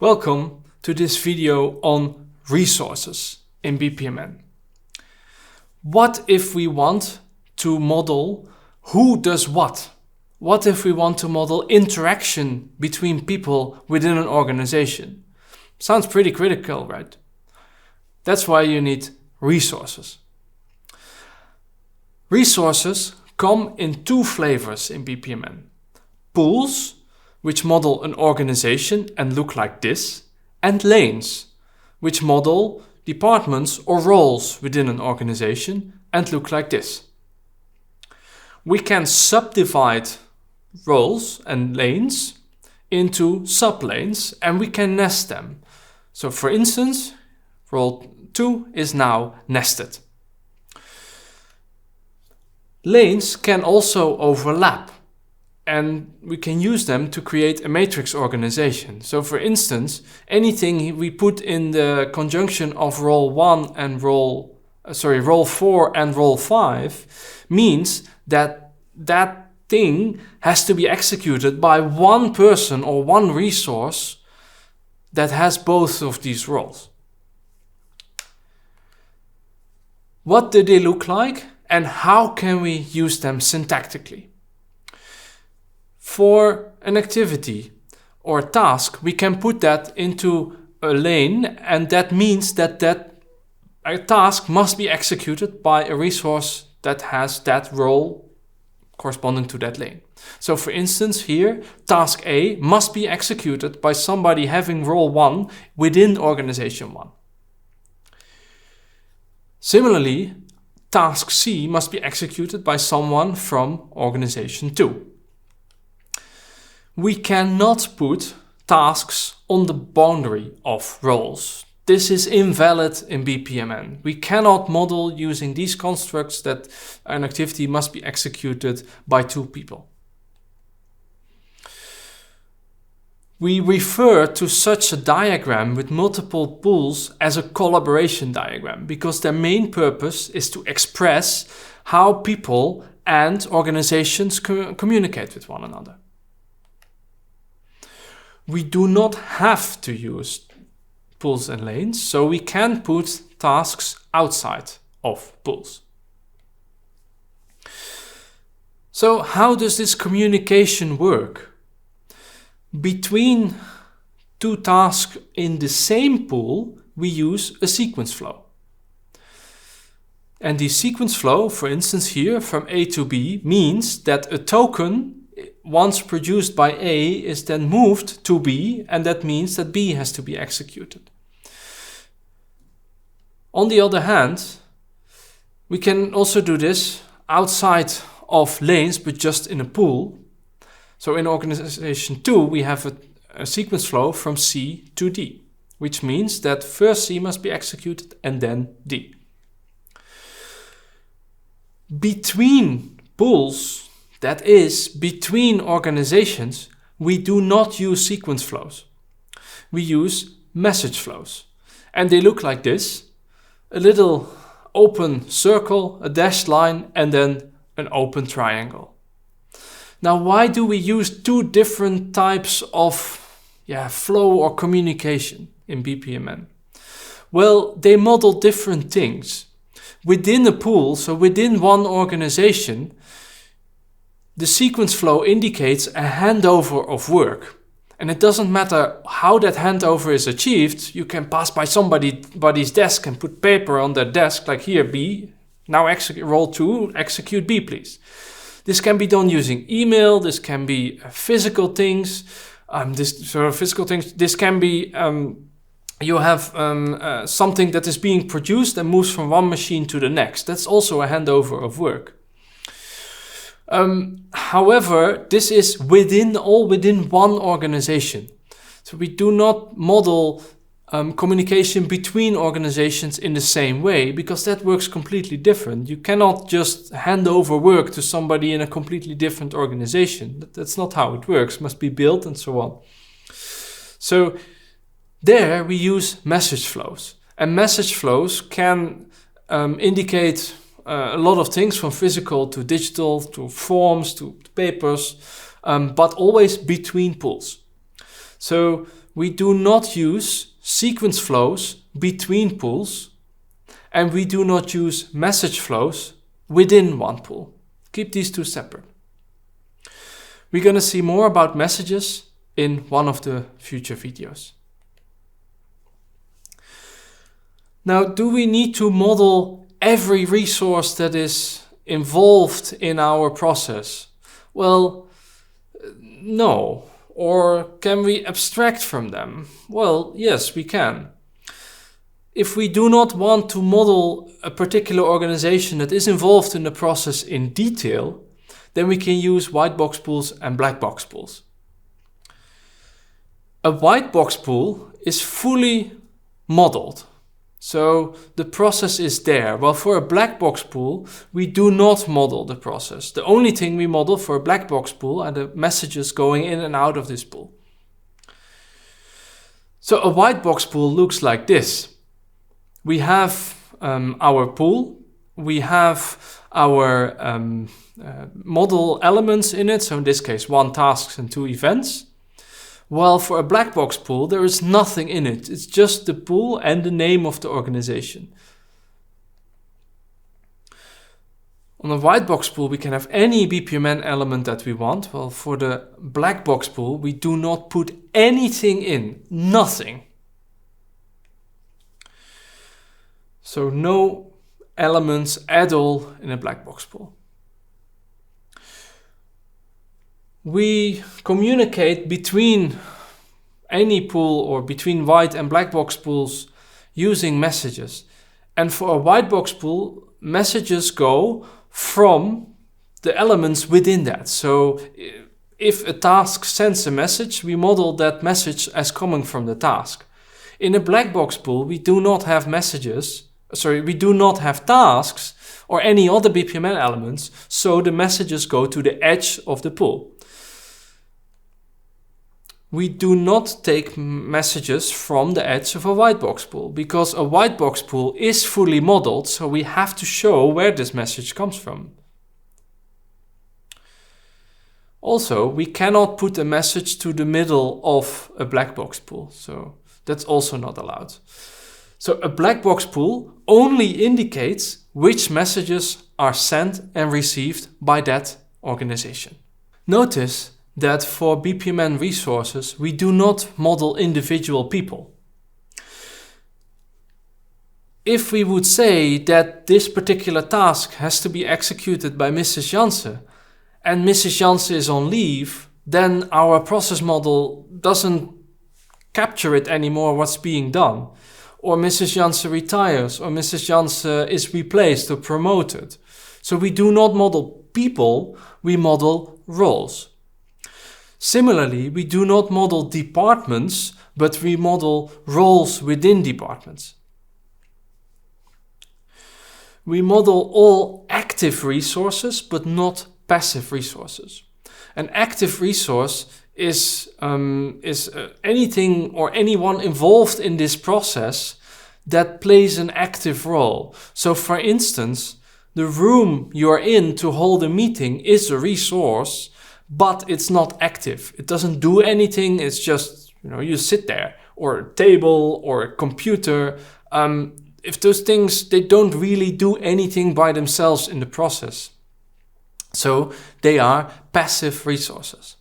Welcome to this video on resources in BPMN. What if we want to model who does what? What if we want to model interaction between people within an organization? Sounds pretty critical, right? That's why you need resources. Resources come in two flavors in BPMN. Pools, which model an organization and look like this, and lanes, which model departments or roles within an organization and look like this. We can subdivide roles and lanes into sublanes and we can nest them. So for instance, role 2 is now nested. Lanes can also overlap and we can use them to create a matrix organization. So for instance, anything we put in the conjunction of role 1 and role 4 and role 5 means that that thing has to be executed by one person or one resource that has both of these roles. What do they look like and how can we use them syntactically? For an activity or task, we can put that into a lane, and that means that a task must be executed by a resource that has that role corresponding to that lane. So for instance here, task A must be executed by somebody having role 1 within organization 1. Similarly, task C must be executed by someone from organization 2. We cannot put tasks on the boundary of roles. This is invalid in BPMN. We cannot model using these constructs that an activity must be executed by two people. We refer to such a diagram with multiple pools as a collaboration diagram because their main purpose is to express how people and organizations communicate with one another. We do not have to use pools and lanes, so we can put tasks outside of pools. So how does this communication work? Between two tasks in the same pool, we use a sequence flow. And the sequence flow, for instance here, from A to B, means that a token once produced by A is then moved to B, and that means that B has to be executed. On the other hand, we can also do this outside of lanes, but just in a pool. So in organization 2, we have a sequence flow from C to D, which means that first C must be executed and then D. Between pools, that is, between organizations, we do not use sequence flows. We use message flows. And they look like this: a little open circle, a dashed line, and then an open triangle. Now, why do we use two different types of flow or communication in BPMN? Well, they model different things. Within a pool, so within one organization, the sequence flow indicates a handover of work. And it doesn't matter how that handover is achieved. You can pass by somebody's desk and put paper on their desk, like here, B. Now execute role 2, execute B, please. This can be done using email. This can be physical things. This can be you have something that is being produced and moves from one machine to the next. That's also a handover of work. However, this is within one organization. So we do not model communication between organizations in the same way because that works completely different. You cannot just hand over work to somebody in a completely different organization. That's not how it works. It must be built and so on. So there we use message flows. And message flows can indicate a lot of things, from physical to digital to forms to papers, but always between pools. So we do not use sequence flows between pools, and we do not use message flows within one pool. Keep these two separate. We're going to see more about messages in one of the future videos. Now, do we need to model every resource that is involved in our process? Well, no. Or can we abstract from them? Well, yes, we can. If we do not want to model a particular organization that is involved in the process in detail, then we can use white box pools and black box pools. A white box pool is fully modeled. So the process is there. Well, for a black box pool, we do not model the process. The only thing we model for a black box pool are the messages going in and out of this pool. So a white box pool looks like this. We have our pool, we have our model elements in it, so in this case 1 task and 2 events. While for a black box pool, there is nothing in it. It's just the pool and the name of the organization. On a white box pool, we can have any BPMN element that we want. Well, for the black box pool, we do not put anything in. Nothing. So no elements at all in a black box pool. We communicate between any pool or between white and black box pools using messages. And for a white box pool, messages go from the elements within that. So if a task sends a message, we model that message as coming from the task. In a black box pool, we do not have we do not have tasks or any other BPMN elements, so the messages go to the edge of the pool. We do not take messages from the edge of a white box pool because a white box pool is fully modeled, so we have to show where this message comes from. Also, we cannot put a message to the middle of a black box pool, so that's also not allowed. So a black box pool only indicates which messages are sent and received by that organization. Notice that for BPMN resources, we do not model individual people. If we would say that this particular task has to be executed by Mrs. Jansen and Mrs. Jansen is on leave, then our process model doesn't capture it anymore what's being done. Or Mrs. Jansen retires, or Mrs. Jansen is replaced or promoted. So we do not model people, we model roles. Similarly, we do not model departments, but we model roles within departments. We model all active resources, but not passive resources. An active resource is anything or anyone involved in this process that plays an active role. So for instance, the room you're in to hold a meeting is a resource, but it's not active. It doesn't do anything. It's just, you sit there, or a table or a computer. If those things, they don't really do anything by themselves in the process. So they are passive resources.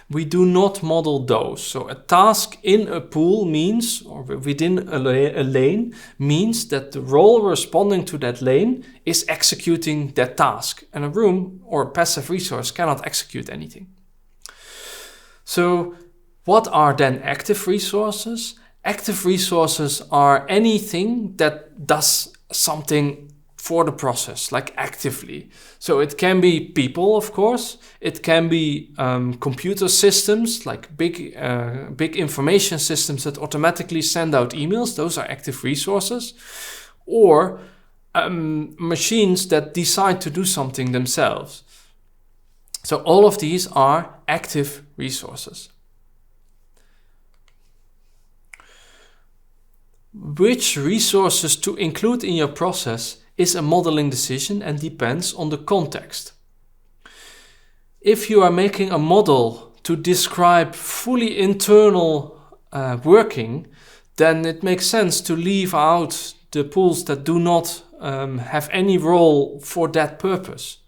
We do not model those. So a task in a pool means, or within a lane, means that the role responding to that lane is executing that task. And a room or a passive resource cannot execute anything. So what are then active resources? Active resources are anything that does something for the process, like actively. So it can be people, of course. It can be computer systems, like big information systems that automatically send out emails. Those are active resources. Or machines that decide to do something themselves. So all of these are active resources. Which resources to include in your process is a modeling decision and depends on the context. If you are making a model to describe fully internal working, then it makes sense to leave out the pools that do not have any role for that purpose.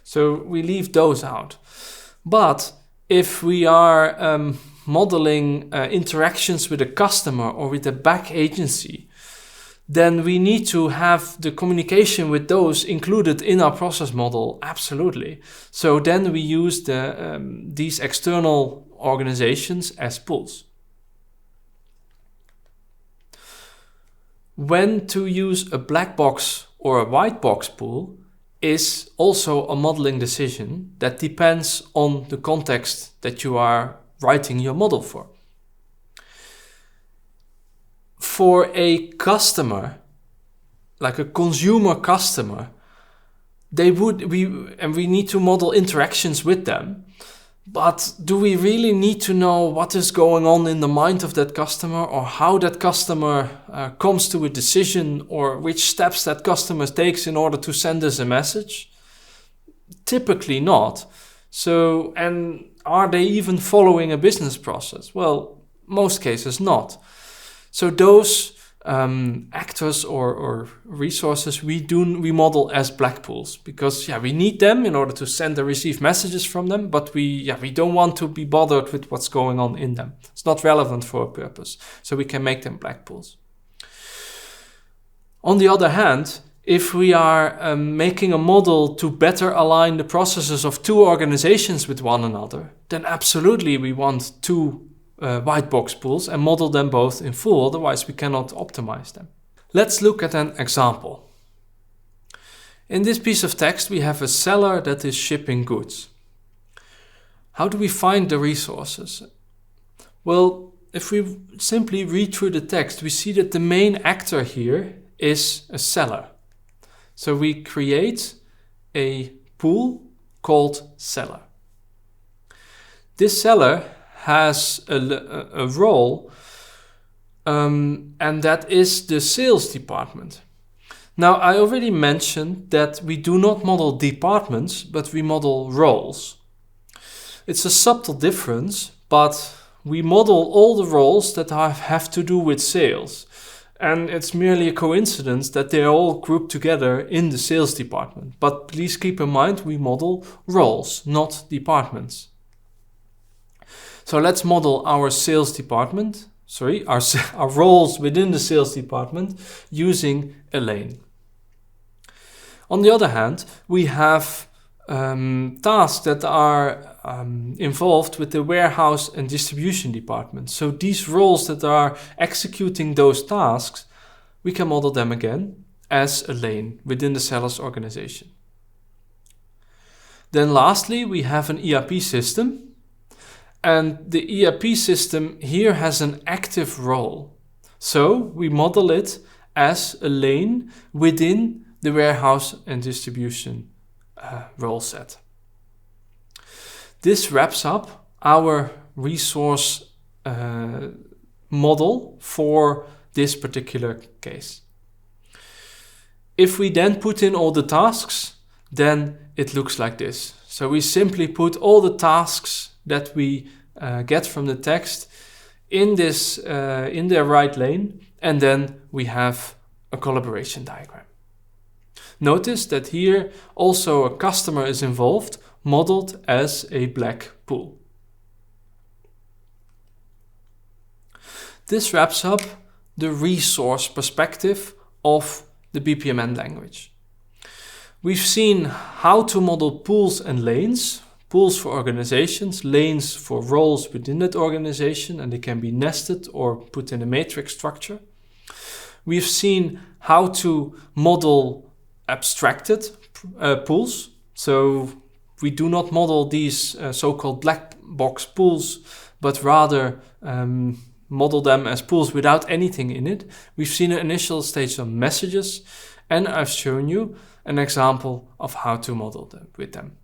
So we leave those out. But if we are modeling interactions with a customer or with a back agency, then we need to have the communication with those included in our process model, absolutely. So then we use these external organizations as pools. When to use a black box or a white box pool is also a modeling decision that depends on the context that you are writing your model for. For a customer, like a consumer customer, we need to model interactions with them. But do we really need to know what is going on in the mind of that customer, or how that customer comes to a decision, or which steps that customer takes in order to send us a message? Typically not. So, and are they even following a business process? Well, most cases not. So those actors or resources we model as black pools, because we need them in order to send and receive messages from them, but we don't want to be bothered with what's going on in them. It's not relevant for a purpose, so we can make them black pools. On the other hand, if we are making a model to better align the processes of two organizations with one another, then absolutely we want two white box pools and model them both in full, otherwise we cannot optimize them. Let's look at an example. In this piece of text we have a seller that is shipping goods. How do we find the resources? Well, if we simply read through the text, we see that the main actor here is a seller. So we create a pool called seller. This seller has a role, and that is the sales department. Now, I already mentioned that we do not model departments, but we model roles. It's a subtle difference, but we model all the roles that have to do with sales. And it's merely a coincidence that they're all grouped together in the sales department. But please keep in mind, we model roles, not departments. So let's model our sales department, our roles within the sales department using a lane. On the other hand, we have tasks that are involved with the warehouse and distribution department. So these roles that are executing those tasks, we can model them again as a lane within the seller's organization. Then lastly, we have an ERP system. And the ERP system here has an active role. So we model it as a lane within the warehouse and distribution role set. This wraps up our resource model for this particular case. If we then put in all the tasks, then it looks like this. So we simply put all the tasks that we get from the text in their right lane, and then we have a collaboration diagram. Notice that here also a customer is involved, modeled as a black pool. This wraps up the resource perspective of the BPMN language. We've seen how to model pools and lanes. Pools for organizations, lanes for roles within that organization, and they can be nested or put in a matrix structure. We've seen how to model abstracted pools. So we do not model these so-called black box pools, but rather model them as pools without anything in it. We've seen an initial stage of messages, and I've shown you an example of how to model them with them.